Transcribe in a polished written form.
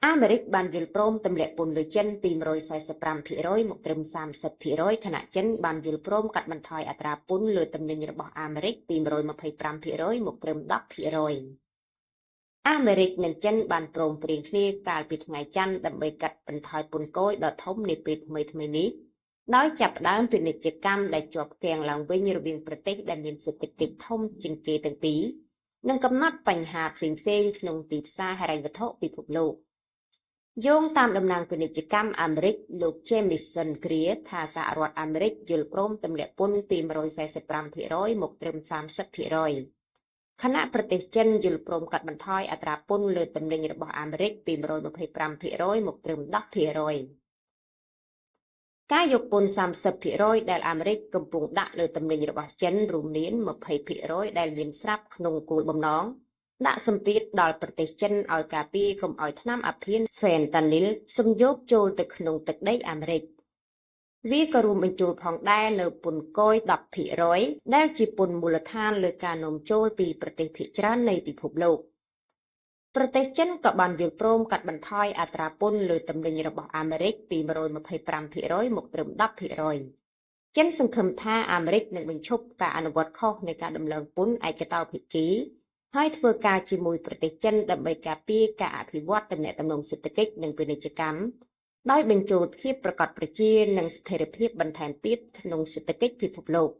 អាមេរិកបានយល់ព្រមទម្លាក់ពន្ធលើចិនពី145%មកត្រឹម30%ខណៈចិនបានយល់ព្រមកាត់បន្ថយអត្រាពន្ធលើទំនិញរបស់អាមេរិកពី125%មកត្រឹម10%អាមេរិកនិងចិនបានព្រមព្រៀងគ្នាកាលពីថ្ងៃច័ន្ទដើម្បីកាត់បន្ថយពន្ធគយដ៏ធំនាពេលថ្មីៗនេះដោយចាប់ផ្ដើមពាណិជ្ជកម្មដែលជាប់គាំងឡើងវិញរវាងប្រទេសដែលមានសេដ្ឋកិច្ចធំជាងគេទាំងពីរនិងកំណត់បញ្ហាផ្សេងៗក្នុងទីផ្សារហិរញ្ញវត្ថុពិភពលោកយោងតាមតំណាងពាណិជ្ជកម្មអាមេរិកលោក Jamieson Greer ថាសហរដ្ឋអាមេរិកយល់ព្រមទម្លាក់ពន្ធពី145%មកត្រឹម30%ខណៈប្រទេសចិនយល់ព្រមកាត់បន្ថយអត្រាពន្ធលើទំនិញរបស់អាមេរិកពី125%មកត្រឹម10%ការយកពន្ធ30%ដែលអាមេរិកកំពុងដាក់លើទំនិញរបស់ចិនរួមមាន20%ដែលមានស្រាប់ក្នុងគោលបំណងដាក់សម្ពាធដល់ប្រទេសចិនឲ្យការពារកុំឲ្យថ្នាំអាភៀន Fentanyl សំយោគចូលទៅក្នុងទឹកដីអាមេរិកវាក៏រួមបញ្ចូលផងដែរនៅពន្ធគយ 10% ដែលជាពន្ធមូលដ្ឋានលើការនាំចូលពីប្រទេសភាគច្រើននៃពិភពលោកប្រទេសចិនក៏បានយល់ព្រមកាត់បន្ថយអត្រាពន្ធលើទំនិញរបស់អាមេរិកពី125%មកត្រឹម10%ចិនសង្ឃឹមថាអាមេរិកនឹងបញ្ឈប់ការអនុវត្តខុសនៃការដំឡើងពន្ធឯកតោភាគីហើយធ្វើការជាមួយប្រទេសចិនដើម្បីការពារការអភិវឌ្ឍទំនាក់ទំនងសេដ្ឋកិច្ចនិងពាណិជ្ជកម្មដោយបញ្ចូលភាពប្រកបប្រជានិងស្ថិរភាពបន្ថែមទៀតក្នុងសេដ្ឋកិច្ចពិភពលោក។